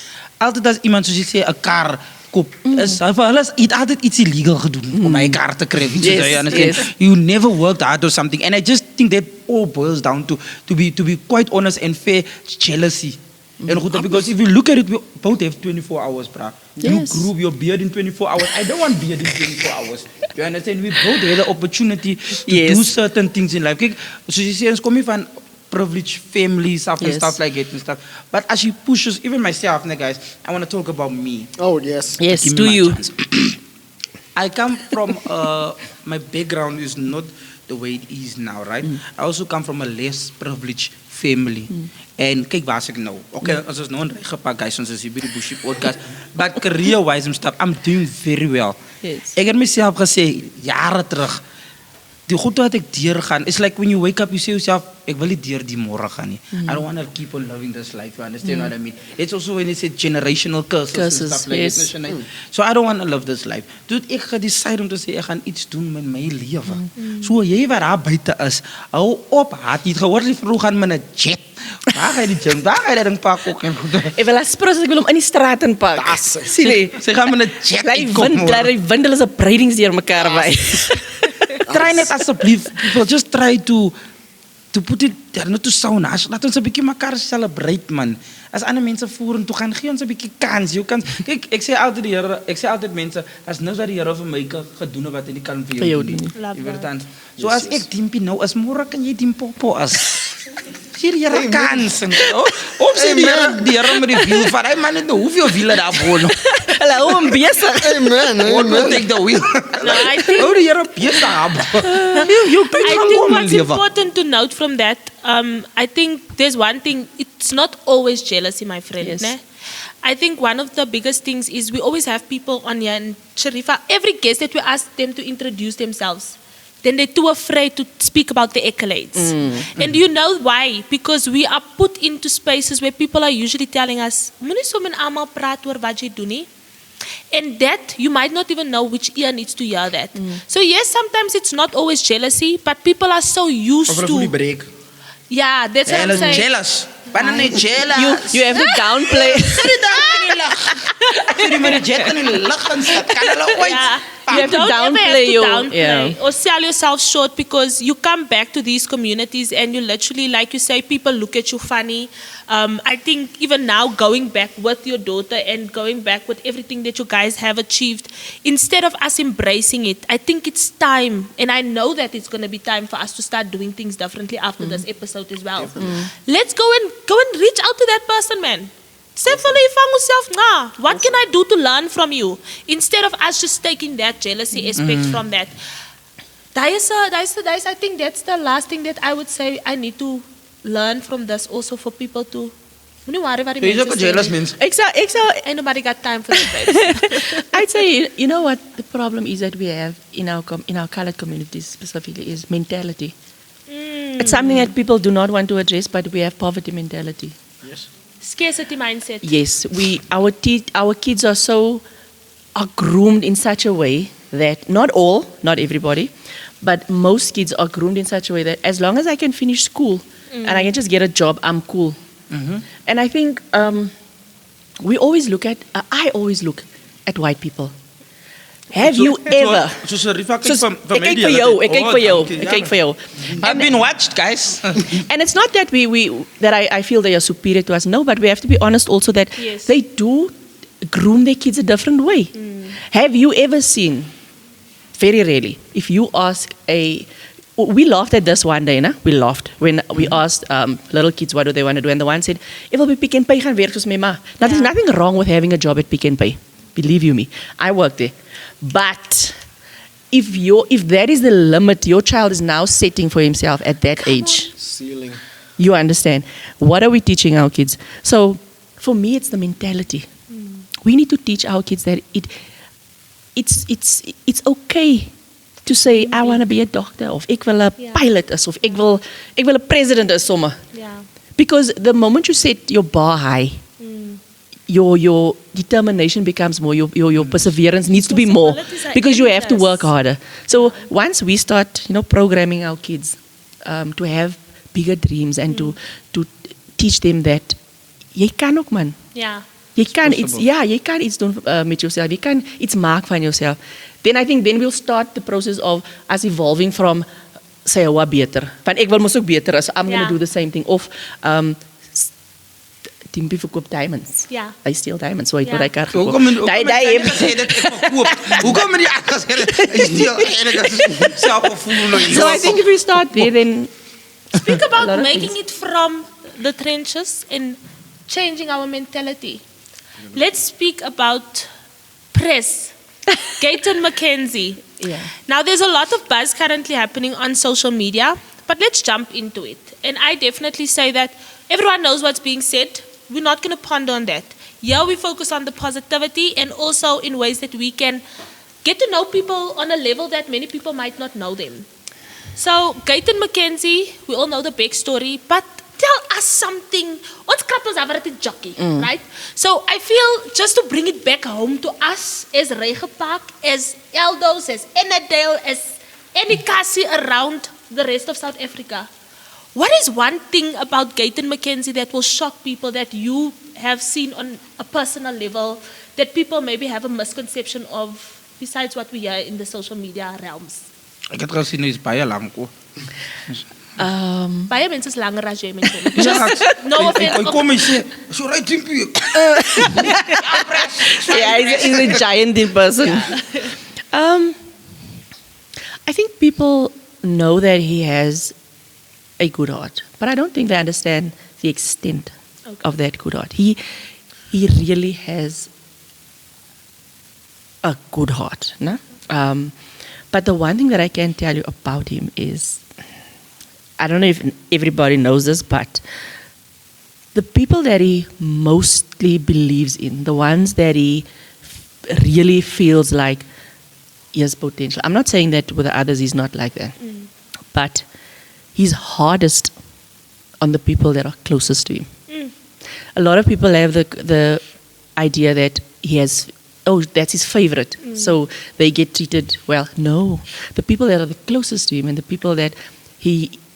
Altyd as iemand soos jy sê 'n kar koop, is vir hulle het altyd iets illegal gedoen om 'n kar te kry. Yes. You never worked hard or something. And I just think that all boils down to be quite honest and fair, jealousy. Because if you look at it, we both have 24 hours, bruh. You Yes. grew your beard in 24 hours. I don't want beard in 24 hours. You understand? We both had the opportunity to do certain things in life. Kijk, so you see, ons kom hier van privileged families and stuff like that and stuff. But as she pushes, even myself, guys, I want to talk about me. Oh, yes. Yes, Give me do my you? chance. I come from, my background is not the way it is now, right? I also come from a less privileged family. En kyk waar ek nou. Okay, ons is nou 'n regepak guys, ons is hier by die Bushi Podcast. But career-wise and stuff, I'm doing very well. Yes. Ek het myself gesê jare terug, die goed wat ek deurgaan, it's like when you wake up, you say yourself, ek wil nie deur die môre gaan nie. I don't want to keep on loving this life, you understand what I mean? It's also when they say generational curses and stuff like that. So I don't want to live this life. Toe ek gedecide om te sê, ek gaan iets doen met my lewe. So jy wat daar buite is, hou op, haat jy het gehoor die vroeg gaan met 'n jet. Waar ga jy die gym, waar ga jy die pak ook en goed. Ek wil aspros ek wil hom in die straat inpak. Sien jy? Sy gaan met 'n jet Laat die wind hulle is 'n breidings deur mekaar by. try net asseblief, people, just try to put it, not to sound harsh, laat ons 'n bietjie mekaar celebrate, man. As ander mense vorentoe gaan, gee ons 'n bietjie kans. Jy kan, kyk, ek sê altyd mense, as niks wat die Here vir my gedoen het wat hy nie kan vir jou doen. Jy weet dan. So as ek Dimpie nou as môre kan jy Dimpopo as. Gee die Here kans. Of sê die Here met die wiel van, hy man het nou hoeveel wiele daarbo nog. Hulle hou hom besig. Amen. What will take the wheel? No, I think Oh, die Here besig hab. You pay I for think one what's important to note from that, I think there's one thing, it's not always jealousy, my friend. Yes. Ne? I think one of the biggest things is we always have people on here, and Sharifa, every guest that we ask them to introduce themselves, then they're too afraid to speak about the accolades. And you know why? Because we are put into spaces where people are usually telling us, "Moenie so met almal praat oor wat jy doen nie." And that, you might not even know which ear needs to hear that. So yes, sometimes it's not always jealousy, but people are so used to... break. Yeah, that's what I'm saying. Jealous. Banana jealous. You have to downplay. Yeah. You have to Don't ever downplay your- downplay yeah. or sell yourself short, because you come back to these communities and you literally, like you say, people look at you funny. I think even now, going back with your daughter and going back with everything that you guys have achieved, instead of us embracing it, I think it's time, and I know that it's going to be time for us to start doing things differently after this episode as well. Let's go and reach out to that person, man. Say for yourself, nah, what can I do to learn from you? Instead of us just taking that jealousy aspect from that. I think that's the last thing that I would say I need to learn from this also, for people to... Moenie worry wat die Jy is ook mense 'n sê jealous nie. mens. Ek sal Ain't nobody got time for that, babes. I'd say, you know what the problem is that we have in our colored communities specifically is mentality. It's something that people do not want to address, but we have poverty mentality. Scarcity mindset. Yes, our kids are groomed in such a way that not everybody, but most kids are groomed in such a way that as long as I can finish school and I can just get a job, I'm cool. And I think I always look at white people. Have you ever? So Sharifa, Ek kyk vir jou. I've been watched, guys. And it's not that I feel they are superior to us. No, but we have to be honest also that Yes. they do groom their kids a different way. Have you ever seen, very rarely, if you ask we laughed at this one day, nah? We laughed when we asked little kids what do they want to do, and the one said, "Ek wil by Pick n Pay gaan werk soos my ma." Now there's nothing wrong with having a job at Pick n Pay. Believe you me, I worked there. But if that is the limit your child is now setting for himself at that age, Ceiling. you understand, what are we teaching our kids? So for me, it's the mentality. We need to teach our kids that it's okay to say, I want to be a doctor, of ek wil 'n pilot is, of ek wil 'n president is sommer. Yeah. Because the moment you set your bar high, your determination becomes more, your perseverance needs to be more, Responsibilities are because you have to endless. work harder. So once we start, programming our kids to have bigger dreams and to teach them that jy kan ook man. Yeah. Jy kan iets doen met yourself. Jy kan iets maak van yourself. Then I think we'll start the process of us evolving from say wat beter. Van ek wil mos ook beter as I'm going Ja. to do the same thing, of Dimpie verkoop diamonds. Ja. Hy steal diamonds, so hy het Ja. by kar gekoop. Hoekom Daai heb gesê dit ek verkoop? Hoekom het die ander gesê dit hy steel eintlik selfgevoel? So I think if we start there, then Speak A lot about of making it from the trenches and changing our mentality. Let's speak about press. Gayton McKenzie. Yeah. Now, there's a lot of buzz currently happening on social media, but let's jump into it. And I definitely say that everyone knows what's being said. We're not going to ponder on that. Yeah, we focus on the positivity and also in ways that we can get to know people on a level that many people might not know them. So, Gayton McKenzie, we all know the backstory, but tell us something. What's Krappel's Averity jockey, right? So, I feel just to bring it back home to us as Regenpark, as Eldos, as Ennerdale, as any kasi around the rest of South Africa. What is one thing about Gayton McKenzie that will shock people that you have seen on a personal level that people maybe have a misconception of besides what we hear in the social media realms? Ek het gesien hy's baie lank hoor. Baie mense is langer as jy met hom. Ja, No hy offense. kom en sê, "So right Dimpie." Yeah, he's a giant in person. I think people know that he has a good heart, but I don't think they understand the extent of that good heart. He really has a good heart, no? But the one thing that I can tell you about him is, I don't know if everybody knows this, but the people that he mostly believes in, the ones that he really feels like he has potential. I'm not saying that with the others he's not like that, but he's hardest on the people that are closest to him. A lot of people have the idea that he has, oh, that's his favorite, so they get treated well. No, the people that are the closest to him and the people that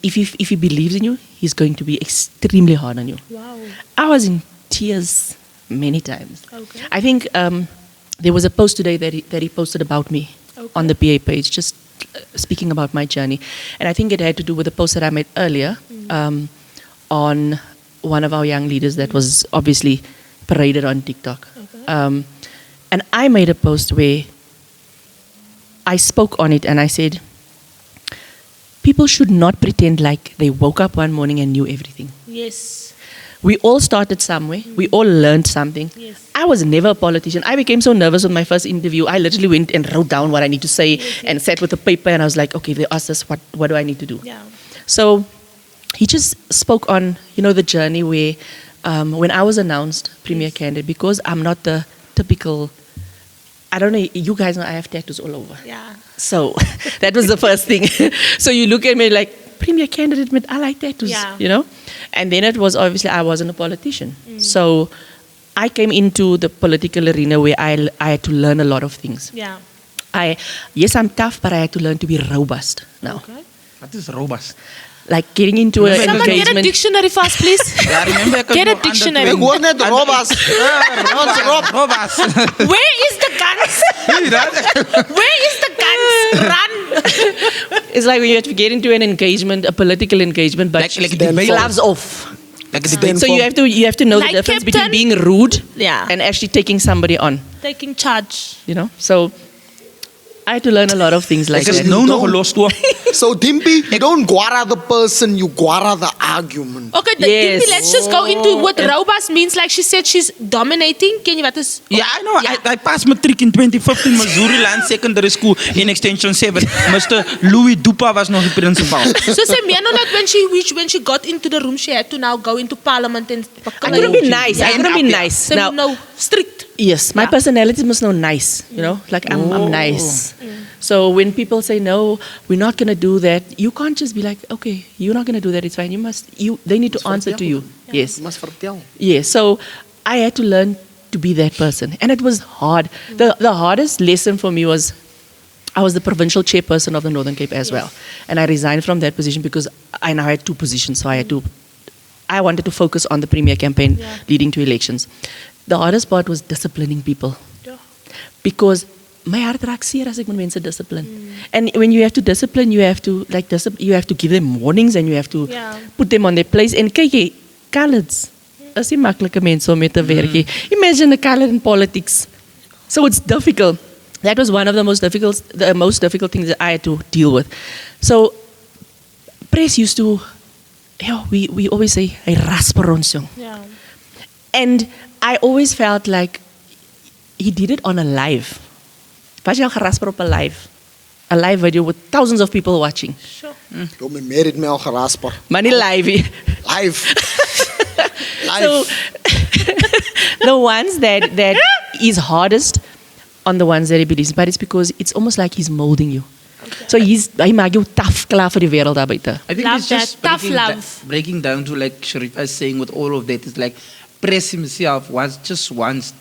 if he believes in you, he's going to be extremely hard on you. Wow. I was in tears many times. Okay. I think there was a post today that he posted about me on the PA page, just speaking about my journey. And I think it had to do with the post that I made earlier on one of our young leaders that was obviously paraded on TikTok. Okay. And I made a post where I spoke on it and I said, people should not pretend like they woke up one morning and knew everything. Yes. We all started somewhere. We all learned something. Yes. I was never a politician. I became so nervous with my first interview. I literally went and wrote down what I need to say and sat with a paper and I was like, okay, if they ask us, what do I need to do? Yeah. So he just spoke on, the journey where when I was announced Premier candidate, because I'm not the typical, I don't know, you guys know I have tattoos all over. Yeah. So that was the first thing. So you look at me like, Premier candidate, but I like tattoos, Yeah. And then it was obviously I wasn't a politician. So I came into the political arena where I had to learn a lot of things. Yeah. Yes, I'm tough, but I had to learn to be robust now. Okay. Wat is robust? Like getting into an Someone get a engagement. dictionary fast, please. Ja, remember ek Get a het nog dictionary. Ek hoor net Robas. Ons Rob. Robust. Where is the guns? Where is the guns? Run. It's like when you have to get into an engagement, a political engagement, but Like a debate. gloves off. Like a So you have to know Like the difference Captain. between being rude Yeah. and actually taking somebody on. Taking charge. So I had to learn a lot of things like Ek is that. nou nog gelost hoor. So Dimpie, you don't guara the person, you guara the argument. Okay, Yes. Dimpie, let's just go into what robust means. Like she said, she's dominating. Can you what is? Yeah, I know. I passed matric in 2015, Missouri Land Secondary School in Extension 7. Mr. Louis Dupa was nog die principal. So say me, I know that when she got into the room, she had to now go into parliament and. I couldn't be nice. I couldn't be nice. So Now, no, strict. yes, my Yeah. personality must know nice. Like I'm nice. So when people say no, we're not gonna do that, you can't just be like, okay, you're not gonna do that. It's fine. They need to answer to you. Yes. You must vertel. Yeah, so I had to learn to be that person. And it was hard. The hardest lesson for me was I was the provincial chairperson of the Northern Cape as well. And I resigned from that position because I now had two positions. So I wanted to focus on the Premier campaign leading to elections. The hardest part was disciplining people. Yeah. Because my hart raak seer as ek met mense discipline. And when you have to discipline, you have to you have to give them warnings and you have to Yeah. put them on their place. En kyk jy, coloureds is nie maklike mense om mee te werk nie. Imagine a colour in politics. So it's difficult. That was one of the most difficult things that I had to deal with. So press used to, we always say, hy rasper ons jong. Yeah. And I always felt like he did it on a live. Was jy al gerasper op 'n live? A live video with thousands of people watching. Sure. Yo, my married me al gerasper. Maar nie live nie. Live. So the ones that is hardest on the ones that he believes, but it's because it's almost like he's molding you. So hy maak jou tough klaar vir die wêreld daar buite. I think Love it's just that. Tough love. breaking down to like Sharifa is saying with all of that is like Press himself wants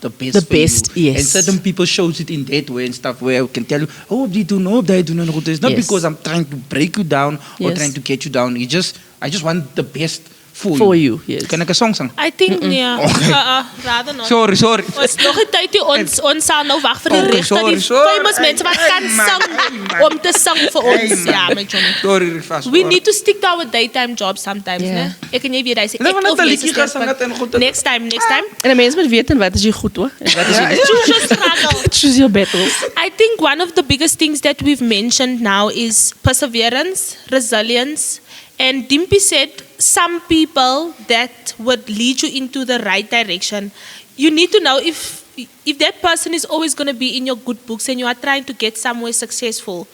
the best The for best, you. yes. And certain people shows it in that way and stuff where I can tell you, oh, they do know, they do not. It's not Yes. because I'm trying to break you down or Yes. trying to get you down. I just want the best For you, yes. Kan ek 'n song sing? I think rather not. Sorry. Ons nog 'n tydjie ons sal nou wag vir die regte sorry. famous mense wat kan sing om te sing vir ons. Ja, my Johnny. Sorry, Rifas. We need to stick to our daytime jobs sometimes, Yeah. né? Ek en jy weet hy sê Nee, want of dat Jesus liedjie sterk, gesing het en goed. next time. En 'n mens moet weet en wat is jy goed hoor en wat is jy nie. Choose your struggle. Choose your battles. I think one of the biggest things that we've mentioned now is perseverance, resilience. And Dimpie said some people that would lead you into the right direction. You need to know if that person is always going to be in your good books and you are trying to get somewhere successful,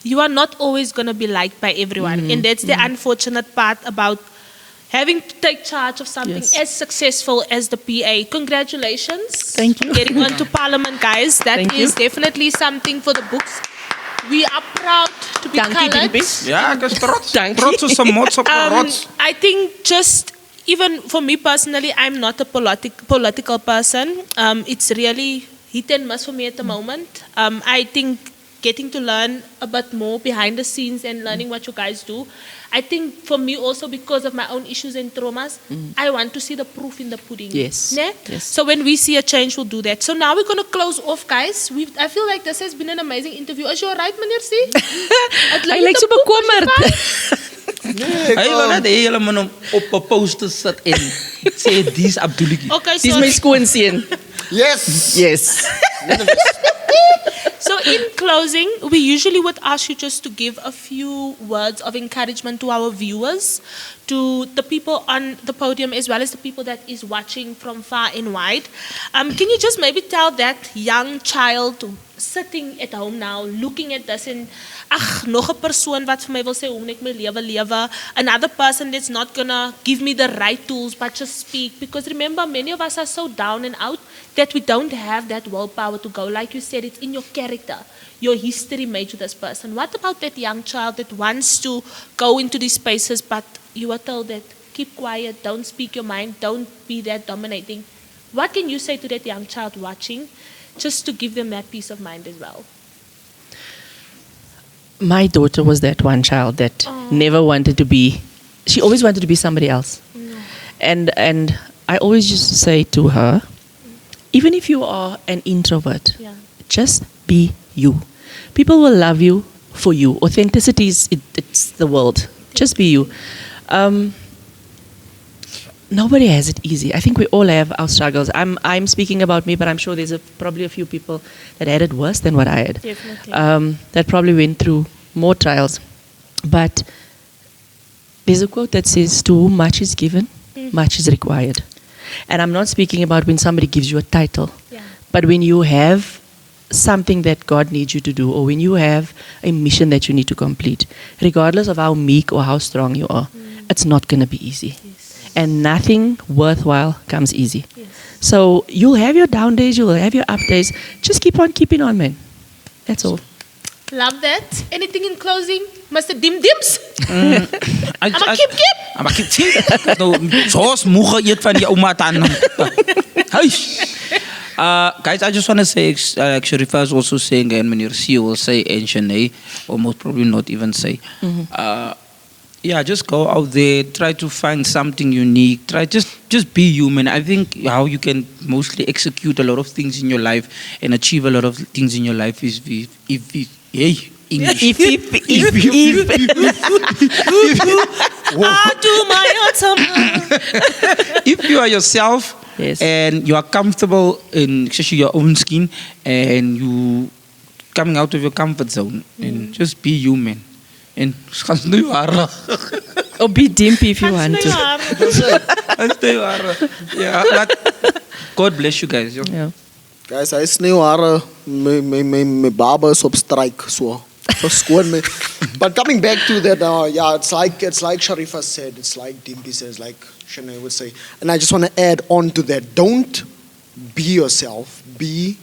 you are not always going to be liked by everyone. And that's the unfortunate part about having to take charge of something Yes. as successful as the PA. Congratulations. Thank you. Getting onto Parliament, guys. That Thank is you. definitely something for the books. We are proud to be Dankie, colored. Dimpie. Ja, ek is trots. Dankie. Trots is 'n mots op 'n rots. I think just even for me personally, I'm not a political person. It's really hit and miss for me at the moment. I think getting to learn a bit more behind the scenes and learning what you guys do. I think for me also because of my own issues and traumas, I want to see the proof in the pudding. Yes. Ne? Yes. So when we see a change, we'll do that. So now we're going to close off, guys. I feel like this has been an amazing interview. Is you alright, Meneer? Hy lyk so bekommerd. Hy wil net hê julle moet hom op 'n poster sit en sê dis Abduliki. Okay, Dis my so skoonseun. Yes. Yes. So in closing, we usually would ask you just to give a few words of encouragement to our viewers, to the people on the podium as well as the people that is watching from far and wide. Can you just maybe tell that young child sitting at home now, looking at this and nog 'n persoon wat vir my wil sê hoe moet ek my lewe lewe, another person that's not gonna give me the right tools but just speak, because remember many of us are so down and out that we don't have that willpower to go. Like you said, it's in your character, your history made you this person. What about that young child that wants to go into these spaces but you are told that keep quiet, don't speak your mind, don't be that dominating? What can you say to that young child watching just to give them that peace of mind as well? My daughter was that one child that never wanted to be, she always wanted to be somebody else. And I always used to say to her, even if you are an introvert, Yeah. just be you. People will love you for you. Authenticity is, it's the world. Just be you. Nobody has it easy. I think we all have our struggles. I'm speaking about me, but I'm sure there's probably a few people that had it worse than what I had. Definitely. That probably went through more trials. But there's a quote that says, to whom much is given, much is required. And I'm not speaking about when somebody gives you a title, Yeah. but when you have something that God needs you to do, or when you have a mission that you need to complete, regardless of how meek or how strong you are, it's not going to be easy. And nothing worthwhile comes easy. Yes. So you'll have your down days, you'll have your up days. Just keep on keeping on, man. That's all. Love that. Anything in closing, Mr. Dims? I'ma keep. Nou, soos moeg eet van die ouma tanden. Huis. Guys, I just want to say, like Sharifa is also saying, and Meneer C will say, and Sharney, or most probably not even say. Yeah, just go out there, try to find something unique. Try just be human. I think how you can mostly execute a lot of things in your life and achieve a lot of things in your life is if English. If you are yourself, Yes. and you are comfortable in especially your own skin, and you coming out of your comfort zone, and just be human. And Or be Dimpie if you want to. yeah, but God bless you guys. Yeah. Guys, hy sneeuw hare, my baba is op strike, so verskoon my. But coming back to that, yeah, it's like Sharifa said, it's like Dimpie says, like Sharney would say, and I just want to add on to that. Don't be yourself, be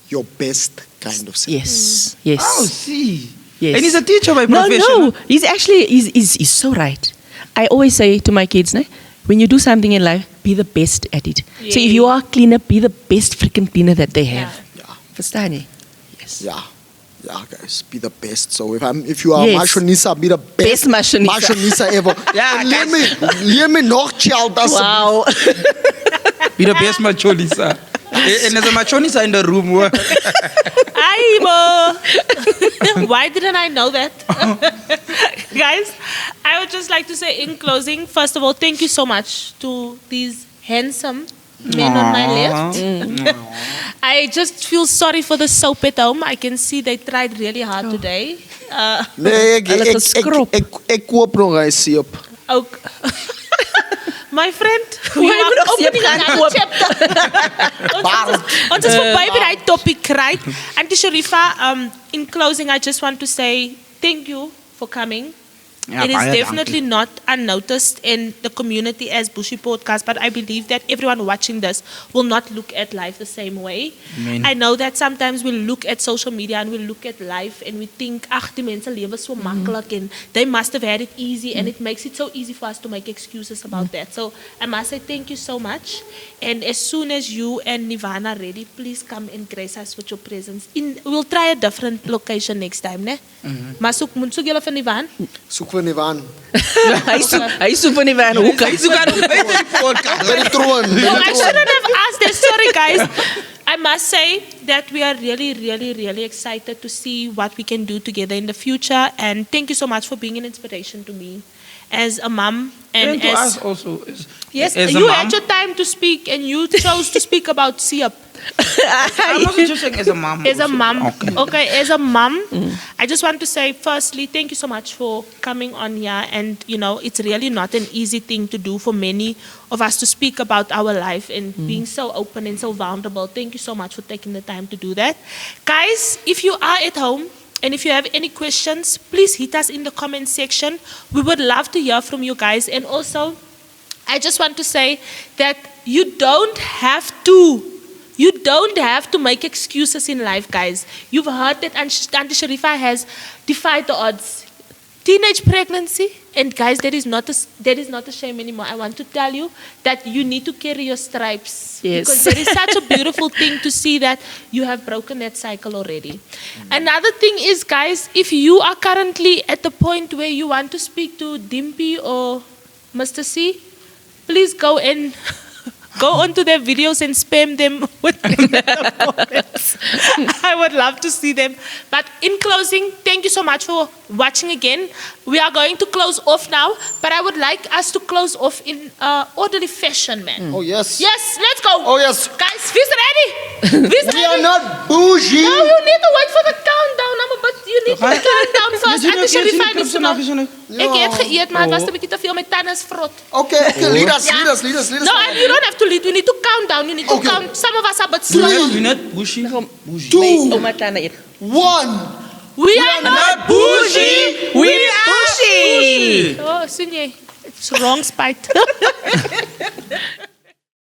your best kind of self. Yes. Yes. Oh, see. Yes. And he's a teacher by profession. No, he's actually he's so right. I always say to my kids, when you do something in life, be the best at it. So if you are a cleaner, be the best freaking cleaner that they have. Yeah. Verstaan jy? Yes. Yeah. Yeah, guys, be the best. So if you are Yes. Mashonisa, be the Best best Mashonisa. Mashonisa ever. Yeah, And leer me nog child. Wow. Be the best machonisa. And there's a machonisa in the room. Aibo. Why didn't I know that? Guys, I would just like to say in closing, first of all, thank you so much to these handsome men on my left. I just feel sorry for the soap at home. I can see they tried really hard today. Nee, Hulle ek koop nog hy siep. Ook. My friend, we Why would are I opening gaan another koop? chapter. Ons is voorbij by die topic, right? Auntie Sharifa, in closing, I just want to say thank you for coming. Yeah, It is baie definitely not unnoticed in the community as Bushi Podcast, but I believe that everyone watching this will not look at life the same way. Amen. I know that sometimes we look at social media and we look at life and we think, ach, die mense lewe so makkelijk and they must have had it easy and it makes it so easy for us to make excuses about that. So I must say thank you so much. And as soon as you and Nivana are ready, please come and grace us with your presence. We'll try a different location next time, ne? Maar soek julle van Nivan? Soek vir Nivan. Hy soek van die van hoek. Hy soek aan die buite die podcast. By die troon. Oh, I shouldn't have asked that. Sorry, guys. I must say that we are really, really, really excited to see what we can do together in the future. And thank you so much for being an inspiration to me as a mom. And to as us also. yes, as a you mom. had your time to speak and you chose to speak about SIAP. I'm also just saying as a mom. As a also. mom, Okay. okay, as a mom, I just want to say, firstly, thank you so much for coming on here. And, you know, it's really not an easy thing to do for many of us to speak about our life and being so open and so vulnerable. Thank you so much for taking the time to do that. Guys, if you are at home and if you have any questions, please hit us in the comment section. We would love to hear from you guys. And also, I just want to say that you don't have to make excuses in life, guys. You've heard that Auntie Sharifa has defied the odds. Teenage pregnancy, and guys, that is not a shame anymore. I want to tell you that you need to carry your stripes. Yes. Because there is such a beautiful thing to see that you have broken that cycle already. Another thing is, guys, if you are currently at the point where you want to speak to Dimpie or Mr. C, please go and go onto their videos and spam them with comments. I would love to see them. But in closing, thank you so much for watching again. We are going to close off now, but I would like us to close off in orderly fashion, man. Oh, yes. Yes, let's go. Oh, yes. Guys, who's ready? Who's We ready? are not bougie. No, you need to wait for the countdown. But you need to count down first. Auntie Sharifa needs to know. Ek het geëet, maar het was 'n bietjie te veel. My tande is vrot. Okay, lead us. No, and you don't have to lead. We need to count down. You need to Okay. count. Some of us are but slow. You not Bushi? Two, Oma tana eet. 1. We are not bougie. We are Bushi. Oh, Sunye. It's wrong spite.